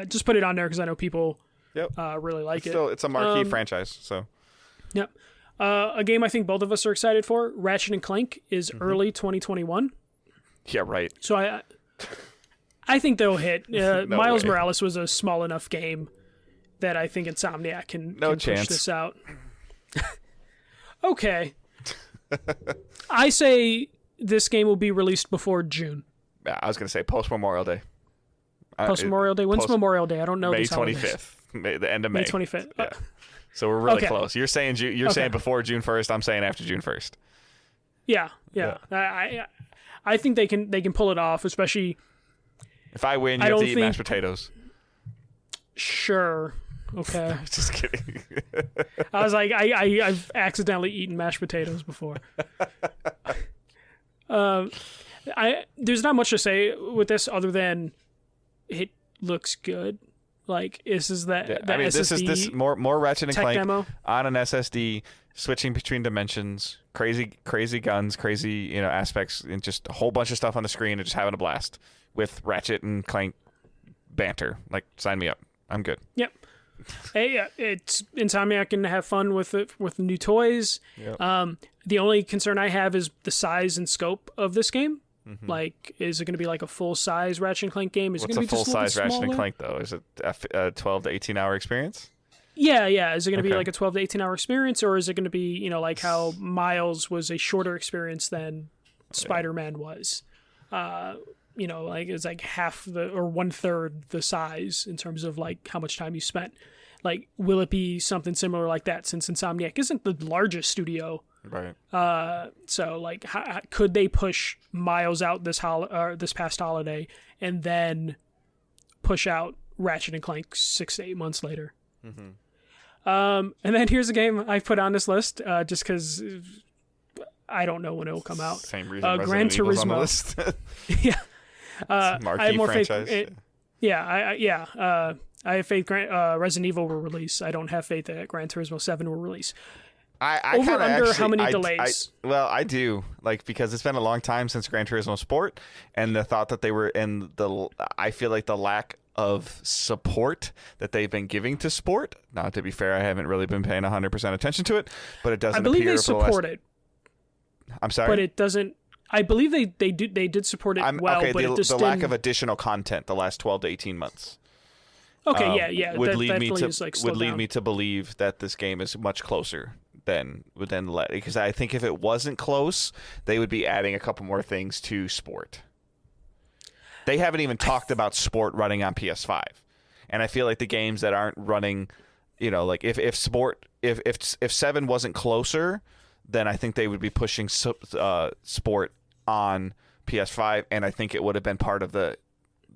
just put it on there because I know people really like it. It's a marquee franchise, so. Yep. A game I think both of us are excited for, Ratchet and Clank, is early 2021. Yeah, right. So I think they'll hit. No Miles way. Morales was a small enough game that I think Insomniac can push this out. Okay. I say this game will be released before June. Yeah, I was going to say post-Memorial Day. Post-Memorial Day? When's Memorial Day? I don't know. May 25th. The end of May. May 25th. Yeah. So we're really close. You're saying saying before June 1st. I'm saying after June 1st. Yeah. I think they can pull it off, especially. If I win, you have to eat mashed potatoes. Sure. Okay. Just kidding. I was like, I've accidentally eaten mashed potatoes before. There's not much to say with this other than it looks good. Like this is that. Yeah, I mean, SSD this more Ratchet and Clank demo on an SSD, switching between dimensions, crazy guns, crazy aspects, and just a whole bunch of stuff on the screen, and just having a blast with Ratchet and Clank banter. Like, sign me up. I'm good. Yep. Hey, it's Insomniac can have fun with it with new toys. Yep. The only concern I have is the size and scope of this game. Mm-hmm. Like, is it going to be like a full size Ratchet and Clank game? Is What's it going to be a full size Ratchet smaller? and Clank though? Is it a 12 to 18 hour experience? Yeah. Is it going to be Okay. like a 12 to 18 hour experience, or is it going to be like how Miles was a shorter experience than Spider-Man was? Like it's like half or 1/3 the size in terms of like how much time you spent. Like, will it be something similar like that? Since Insomniac isn't the largest studio, Right. so like, how could they push Miles out this past holiday and then push out Ratchet and Clank 6 to 8 months later? Mm-hmm. And then here's a game I put on this list just because I don't know when it will come out. Same reason. Gran Resident Evil's on the Turismo. list. Yeah. Marquee I have more franchise. faith. I have faith Resident Evil will release. I don't have faith that Gran Turismo 7 will release. I Over kinda under actually, how many delays? I do, like, because it's been a long time since Gran Turismo Sport, and the thought that they were I feel like the lack of support that they've been giving to Sport. Now, to be fair, I haven't really been paying 100% attention to it, but it doesn't. I believe appear they for the support last... it. I'm sorry, but it doesn't. I believe they did support it well, okay, but it just the lack didn't... of additional content the last 12 to 18 months. Okay, would that lead me definitely to is, like, slowed down. me to believe that this game is much closer than because I think if it wasn't close, they would be adding a couple more things to Sport. They haven't even talked about Sport running on PS5, and I feel like the games that aren't running, like if 7 wasn't closer, then I think they would be pushing Sport on PS5, and I think it would have been part of the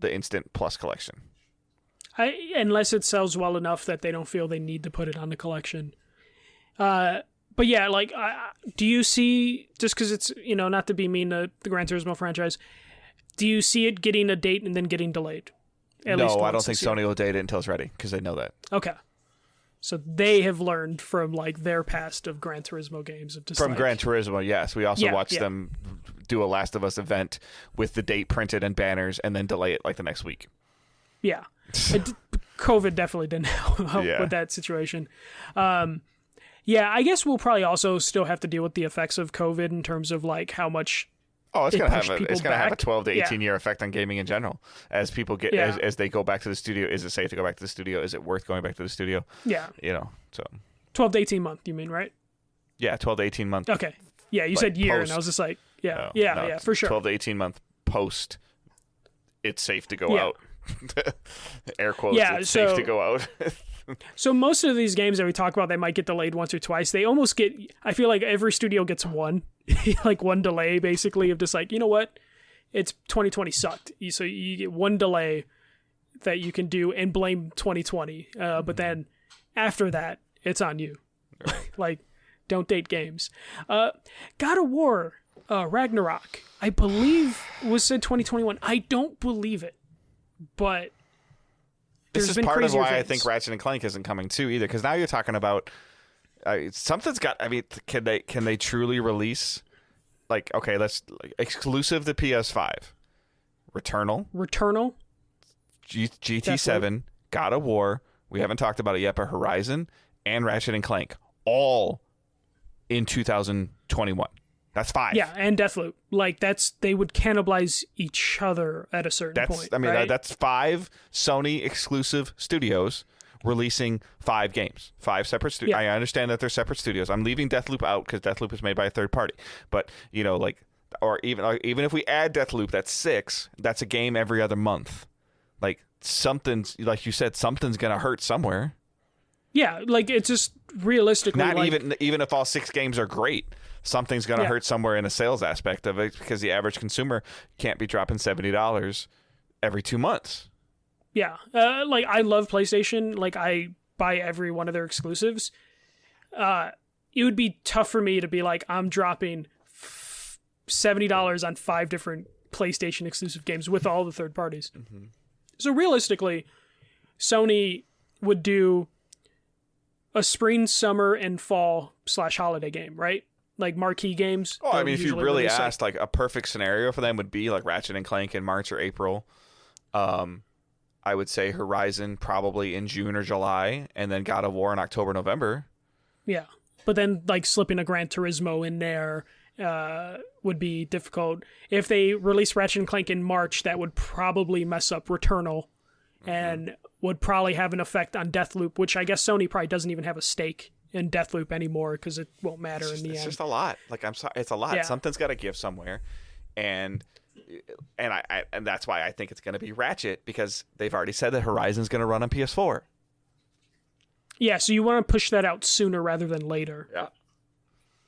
Instant Plus collection. Unless it sells well enough that they don't feel they need to put it on the collection. But yeah, like, do you see, just because it's, not to be mean to the Gran Turismo franchise, do you see it getting a date and then getting delayed? No, I don't think Sony will date it until it's ready, because they know that. Okay. So they have learned from, like, their past of Gran Turismo games. From Gran Turismo, yes. We also watched them do a Last of Us event with the date printed and banners and then delay it, like, the next week. Yeah. COVID definitely didn't help with that situation. I guess we'll probably also still have to deal with the effects of COVID in terms of, like, how much it's going to have a 12 to 18 Yeah. year effect on gaming in general as people get as they go back to the studio. Is it safe to go back to the studio? Is it worth going back to the studio? Yeah. So 12 to 18 month, you mean, right? Yeah, 12 to 18 month. Okay. Yeah, you said year, and I was just like, No, for sure. 12 to 18 month post, it's safe to go out. Air quotes, it's safe to go out. So most of these games that we talk about, they might get delayed once or twice. They almost get, I feel like every studio gets one, like one delay basically of just like, you know what? It's 2020 sucked. So you get one delay that you can do and blame 2020. But then after that, it's on you. Like, don't date games. God of War, Ragnarok, I believe was said 2021. I don't believe it, but this is part of why I think Ratchet and Clank isn't coming too either, because now you're talking about something's got. I mean, can they truly release, like, okay, let's exclusive to PS5, Returnal, GT7, God of War. We haven't talked about it yet, but Horizon and Ratchet and Clank all in 2021. That's 5. Yeah, and Deathloop. Like, they would cannibalize each other at a certain point. I mean, right? that's 5 Sony exclusive studios releasing 5 games, 5 separate studios. Yeah. I understand that they're separate studios. I'm leaving Deathloop out because Deathloop is made by a third party. But, or even if we add Deathloop, that's 6. That's a game every other month. Like, something's, like you said, something's going to hurt somewhere. Yeah, like, it's just realistically, Not even if all 6 games are great. something's going to hurt somewhere in a sales aspect of it, because the average consumer can't be dropping $70 every 2 months. Yeah. Like, I love PlayStation. Like, I buy every one of their exclusives. It would be tough for me to be like, I'm dropping $70 on 5 different PlayStation exclusive games with all the third parties. Mm-hmm. So realistically, Sony would do a spring, summer, and fall / holiday game, right? Like marquee games. Oh, I mean, if you really asked, like, a perfect scenario for them would be like Ratchet and Clank in March or April. I would say Horizon probably in June or July, and then God of War in October, November. Yeah. But then, like, slipping a Gran Turismo in there would be difficult. If they release Ratchet and Clank in March, that would probably mess up Returnal and would probably have an effect on Deathloop, which I guess Sony probably doesn't even have a stake in Deathloop anymore because it won't matter in the end. It's just a lot. Like, I'm sorry, it's a lot. Yeah. Something's got to give somewhere, and that's why I think it's going to be Ratchet, because they've already said that Horizon's going to run on PS4. Yeah, so you want to push that out sooner rather than later. Yeah.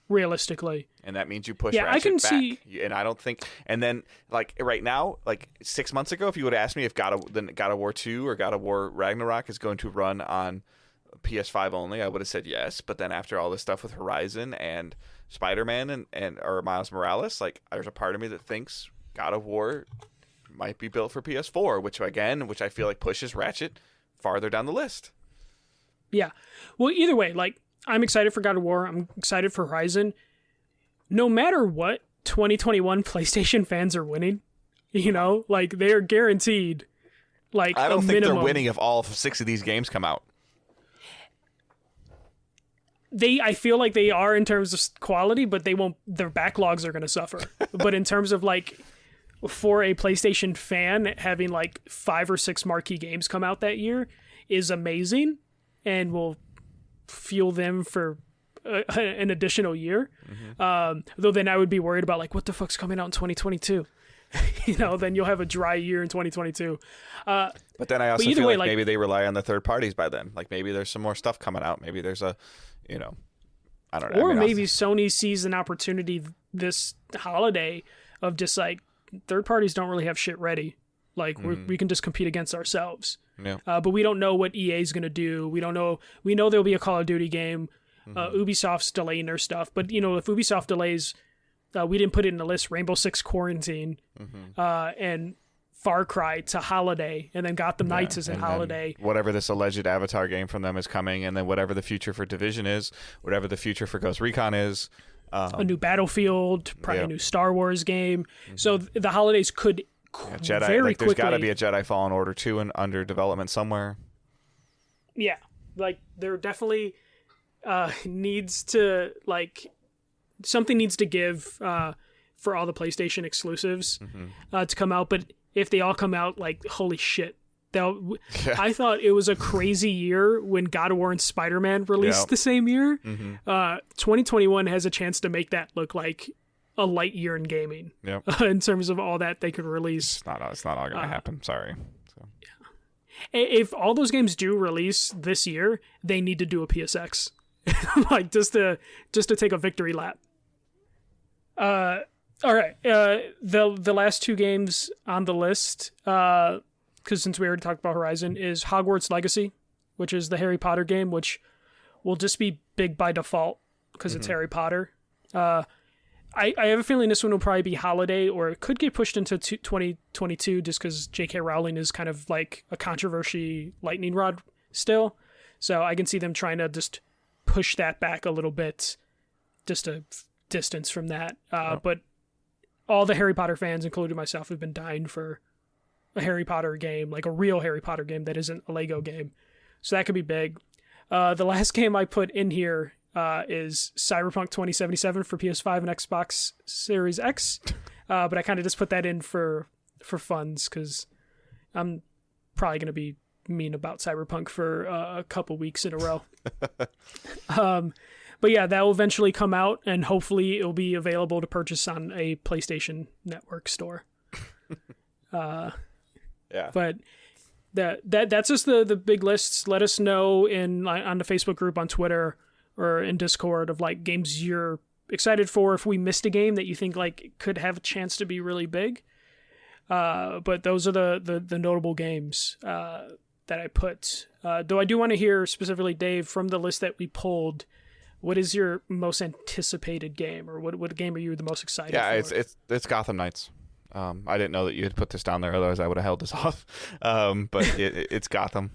Realistically. And that means you push Ratchet back. I can see. And I don't think. And then, like, right now, like 6 months ago, if you would have asked me if God of War 2 or God of War Ragnarok is going to run on PS5 only, I would have said yes. But then after all this stuff with Horizon and Spider-Man or Miles Morales, like, there's a part of me that thinks God of War might be built for PS4, which I feel like pushes Ratchet farther down the list. Yeah. Well, either way, like, I'm excited for God of War. I'm excited for Horizon. No matter what, 2021 PlayStation fans are winning. You know, like, they are guaranteed, like, I don't think they're winning if all 6 of these games come out. I feel like they are in terms of quality, but they won't. Their backlogs are going to suffer. But in terms of, like, for a PlayStation fan, having like 5 or 6 marquee games come out that year is amazing, and will fuel them for an additional year. Mm-hmm. Though then I would be worried about, like, what the fuck's coming out in 2022? You know, then you'll have a dry year in 2022. But then I also feel like maybe they rely on the third parties by then. Like, maybe there's some more stuff coming out. Maybe there's I don't know. Or maybe Sony sees an opportunity this holiday of just, like, third parties don't really have shit ready. Like, we can just compete against ourselves. Yeah. But we don't know what EA is going to do. We don't know. We know there'll be a Call of Duty game. Ubisoft's delaying their stuff. But, you know, if Ubisoft delays, we didn't put it in the list, Rainbow Six Quarantine and Far Cry to holiday, and then Gotham Knights is in holiday. Whatever this alleged Avatar game from them is coming, and then whatever the future for Division is, whatever the future for Ghost Recon is. A new Battlefield, probably a new Star Wars game. So the holidays could Jedi, very like, quickly. There's got to be a Jedi Fallen Order 2 under development somewhere. Yeah, like, there definitely needs to, like, something needs to give for all the PlayStation exclusives to come out. But if they all come out, like, holy shit. I thought it was a crazy year when God of War and Spider-Man released the same year. 2021 has a chance to make that look like a light year in gaming in terms of all that they could release. It's not all going to happen. Sorry. So. Yeah. If all those games do release this year, they need to do a PSX, like, just to take a victory lap. All right. The last 2 games on the list, because since we already talked about Horizon, is Hogwarts Legacy, which is the Harry Potter game, which will just be big by default because it's Harry Potter. I have a feeling this one will probably be holiday, or it could get pushed into 2022 just because J.K. Rowling is kind of like a controversy lightning rod still. So I can see them trying to just push that back a little bit, just a distance from that. But all the Harry Potter fans, including myself, have been dying for a Harry Potter game, like a real Harry Potter game that isn't a Lego game. So that could be big. The last game I put in here is Cyberpunk 2077 for PS5 and Xbox Series X. But I kind of just put that in for funds because I'm probably going to be mean about Cyberpunk for a couple weeks in a row. But yeah, that will eventually come out, and hopefully it'll be available to purchase on a PlayStation Network store. Yeah. But that's just the big lists. Let us know on the Facebook group, on Twitter, or in Discord of, like, games you're excited for if we missed a game that you think like could have a chance to be really big. But those are the notable games that I put. Though I do want to hear specifically, Dave, from the list that we pulled, what is your most anticipated game, or what game are you the most excited for? Yeah, it's Gotham Knights. I didn't know that you had put this down there, otherwise I would have held this off. But it's Gotham.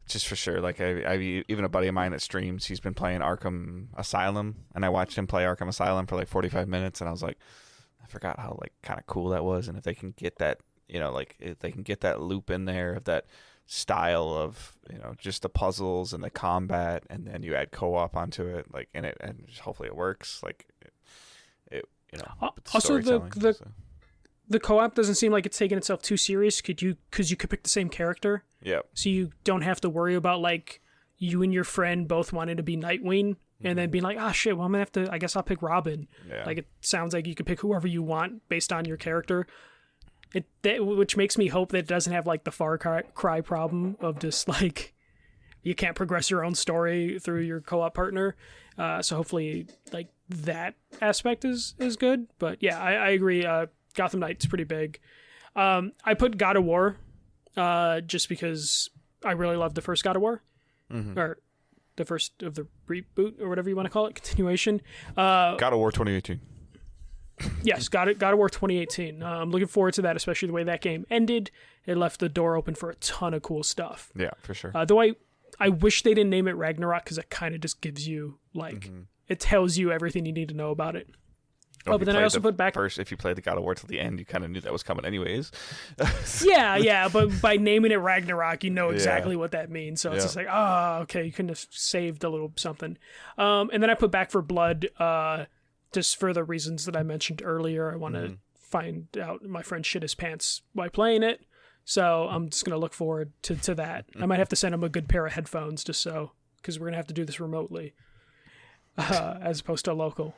Just for sure. Like I even a buddy of mine that streams, he's been playing Arkham Asylum, and I watched him play Arkham Asylum for like 45 minutes, and I was like, I forgot how like kind of cool that was. And if they can get that, like if they can get that loop in there of that style of, just the puzzles and the combat, and then you add co-op onto it, like in it, and just hopefully it works. Like also the co-op doesn't seem like it's taking itself too serious. Because you could pick the same character. Yeah. So you don't have to worry about like you and your friend both wanting to be Nightwing and then being like, shit, well, I'm gonna have to. I guess I'll pick Robin. Yeah. Like it sounds like you could pick whoever you want based on your character. Which makes me hope that it doesn't have like the Far Cry problem of just like you can't progress your own story through your co-op partner. So hopefully like that aspect is good. But yeah, I agree. Gotham Knights pretty big. I put God of War just because I really love the first God of War, or the first of the reboot or whatever you want to call it, continuation. God of War 2018. Yes, God of War 2018. I'm looking forward to that, especially the way that game ended. It left the door open for a ton of cool stuff. Yeah, for sure. Though I wish they didn't name it Ragnarok, because it kind of just gives you like it tells you everything you need to know about it. But then I also put back first. If you played the God of War till the end, you kind of knew that was coming anyways. yeah. But by naming it Ragnarok, you know exactly what that means. So it's just like, okay, you couldn't have saved a little something. And then I put Back 4 Blood, just for the reasons that I mentioned earlier. I want to find out my friend shit his pants while playing it. So I'm just gonna look forward to that. I might have to send him a good pair of headphones because we're gonna have to do this remotely, as opposed to local.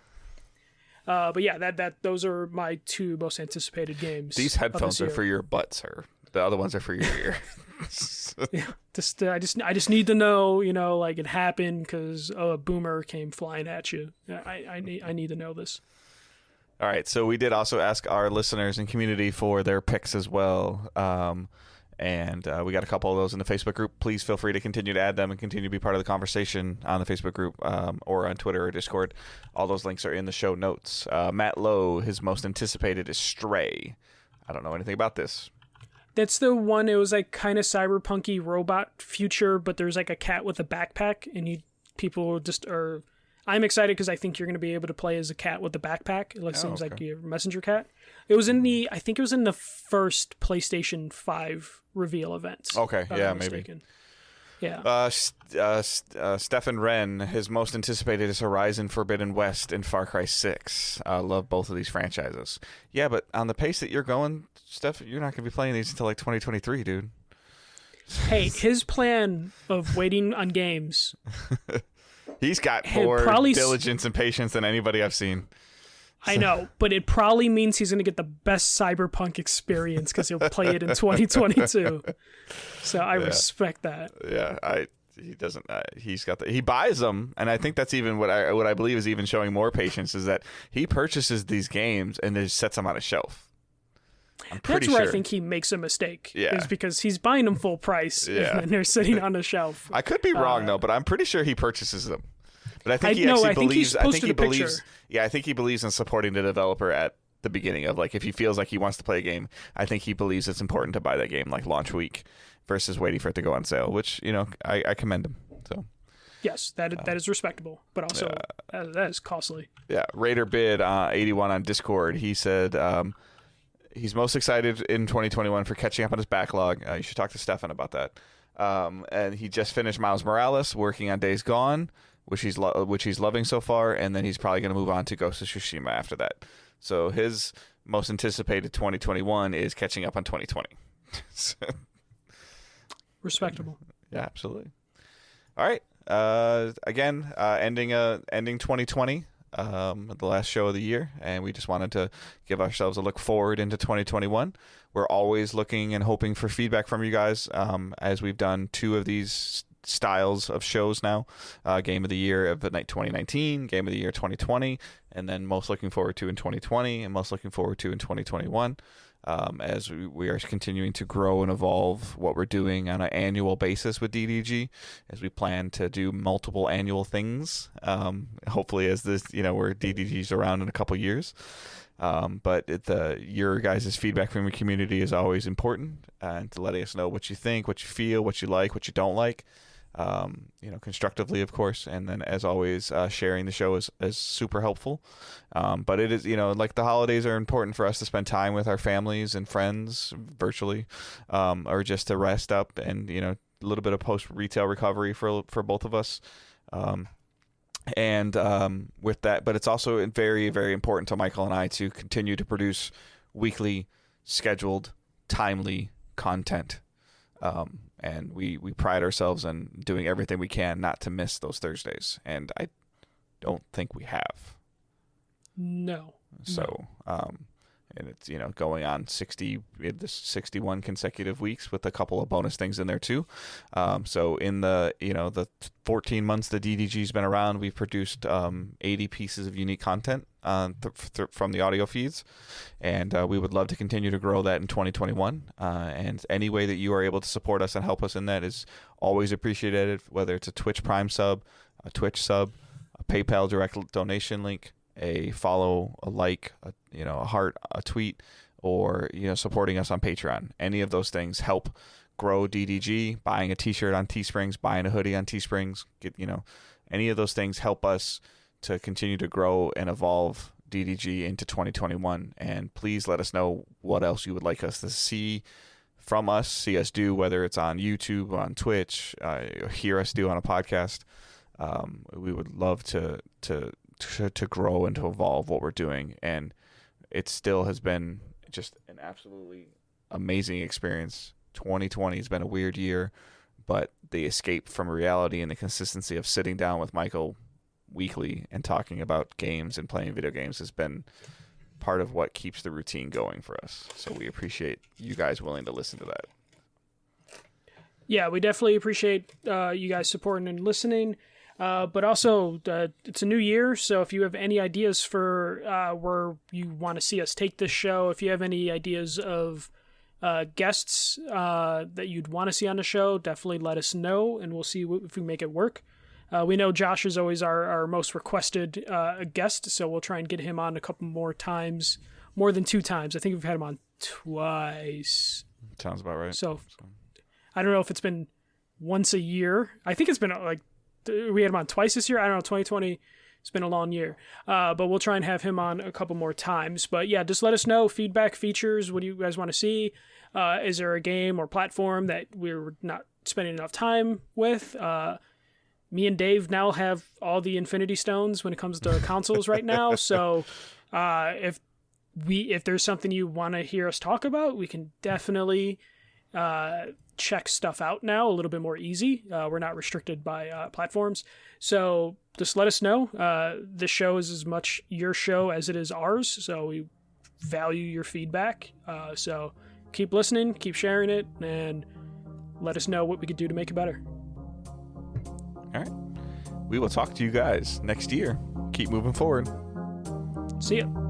But yeah, those are my two most anticipated games. These headphones are for your butt, sir. The other ones are for your ear. Yeah, I just need to know, like it happened because a boomer came flying at you. I need to know this. All right, so we did also ask our listeners and community for their picks as well. And we got a couple of those in the Facebook group. Please feel free to continue to add them and continue to be part of the conversation on the Facebook group or on Twitter or Discord. All those links are in the show notes. Matt Lowe, his most anticipated is Stray. I don't know anything about this. That's the one. It was like kind of cyberpunky robot future, but there's like a cat with a backpack, and people just are. I'm excited because I think you're going to be able to play as a cat with a backpack. It seems like your messenger cat. I think it was in the first PlayStation 5 reveal event. Okay, yeah, maybe. Yeah. Stefan Wren, his most anticipated is Horizon Forbidden West and Far Cry 6. I love both of these franchises. Yeah, but on the pace that you're going, Steph, you're not going to be playing these until like 2023, dude. Hey, his plan of waiting on games. He's got more diligence and patience than anybody I've seen. I know, but it probably means he's going to get the best cyberpunk experience because he'll play it in 2022. So I respect that. Yeah, he doesn't. He buys them, and I think that's even what I believe is even showing more patience is that he purchases these games and then sets them on a shelf. That's where I think he makes a mistake. Yeah, is because he's buying them full price and they're sitting on a shelf. I could be wrong though, but I'm pretty sure he purchases them. But I think I think he believes in supporting the developer at the beginning of like if he feels like he wants to play a game. I think he believes it's important to buy that game like launch week versus waiting for it to go on sale, which I commend him. So yes, that is respectable, but also that is costly. Yeah, Raider Bid 81 on Discord. He said he's most excited in 2021 for catching up on his backlog. You should talk to Stefan about that. And he just finished Miles Morales, working on Days Gone, which he's loving so far, and then he's probably going to move on to Ghost of Tsushima after that. So his most anticipated 2021 is catching up on 2020. Respectable. Yeah, absolutely. All right. Again, ending 2020. The last show of the year, and we just wanted to give ourselves a look forward into 2021. We're always looking and hoping for feedback from you guys, as we've done 2 of these styles of shows now. Game of the Year of the night 2019, Game of the Year 2020, and then most looking forward to in 2020, and most looking forward to in 2021. As we are continuing to grow and evolve what we're doing on an annual basis with DDG, as we plan to do multiple annual things. Hopefully, as this, where DDG's around in a couple years. But your guys' feedback from your community is always important, and to letting us know what you think, what you feel, what you like, what you don't like. Constructively, of course, and then as always, sharing the show is super helpful. But it is, like the holidays are important for us to spend time with our families and friends virtually, or just to rest up and, a little bit of post-retail recovery for both of us. With that, but it's also very, very important to Michael and I to continue to produce weekly, scheduled, timely content. And we pride ourselves in doing everything we can not to miss those Thursdays. And I don't think we have. No. So, and it's, going on 61 consecutive weeks with a couple of bonus things in there too. So in the 14 months the DDG's been around, we've produced 80 pieces of unique content from the audio feeds, and we would love to continue to grow that in 2021. And any way that you are able to support us and help us in that is always appreciated, whether it's a Twitch Prime sub, a Twitch sub, a PayPal direct donation link, a follow, a like, a heart, a tweet, or supporting us on Patreon. Any of those things help grow DDG. Buying a t-shirt on Teesprings, buying a hoodie on Teesprings, any of those things help us to continue to grow and evolve DDG into 2021. And please let us know what else you would like us to see from us, see us do, whether it's on YouTube, on Twitch, hear us do on a podcast. We would love to grow and to evolve what we're doing, and it still has been just an absolutely amazing experience. 2020 has been a weird year, but the escape from reality and the consistency of sitting down with Michael weekly and talking about games and playing video games has been part of what keeps the routine going for us. So we appreciate you guys willing to listen to that. Yeah, we definitely appreciate you guys supporting and listening. But also, it's a new year, so if you have any ideas for where you want to see us take this show, if you have any ideas of guests that you'd want to see on the show, definitely let us know, and we'll see if we make it work. We know Josh is always our most requested guest, so we'll try and get him on a couple more times, more than 2 times. I think we've had him on twice. Sounds about right. So I don't know if it's been once a year. I think it's been we had him on twice this year. I don't know, 2020, it's been a long year. But we'll try and have him on a couple more times. But yeah, just let us know. Feedback, features, what do you guys want to see? Is there a game or platform that we're not spending enough time with? Me and Dave now have all the Infinity Stones when it comes to consoles right now. So if there's something you want to hear us talk about, we can definitely check stuff out now a little bit more easy. We're not restricted by platforms, so just let us know. This show is as much your show as it is ours, so we value your feedback. So keep listening, keep sharing it, and let us know what we could do to make it better. All right, we will talk to you guys next year. Keep moving forward. See ya.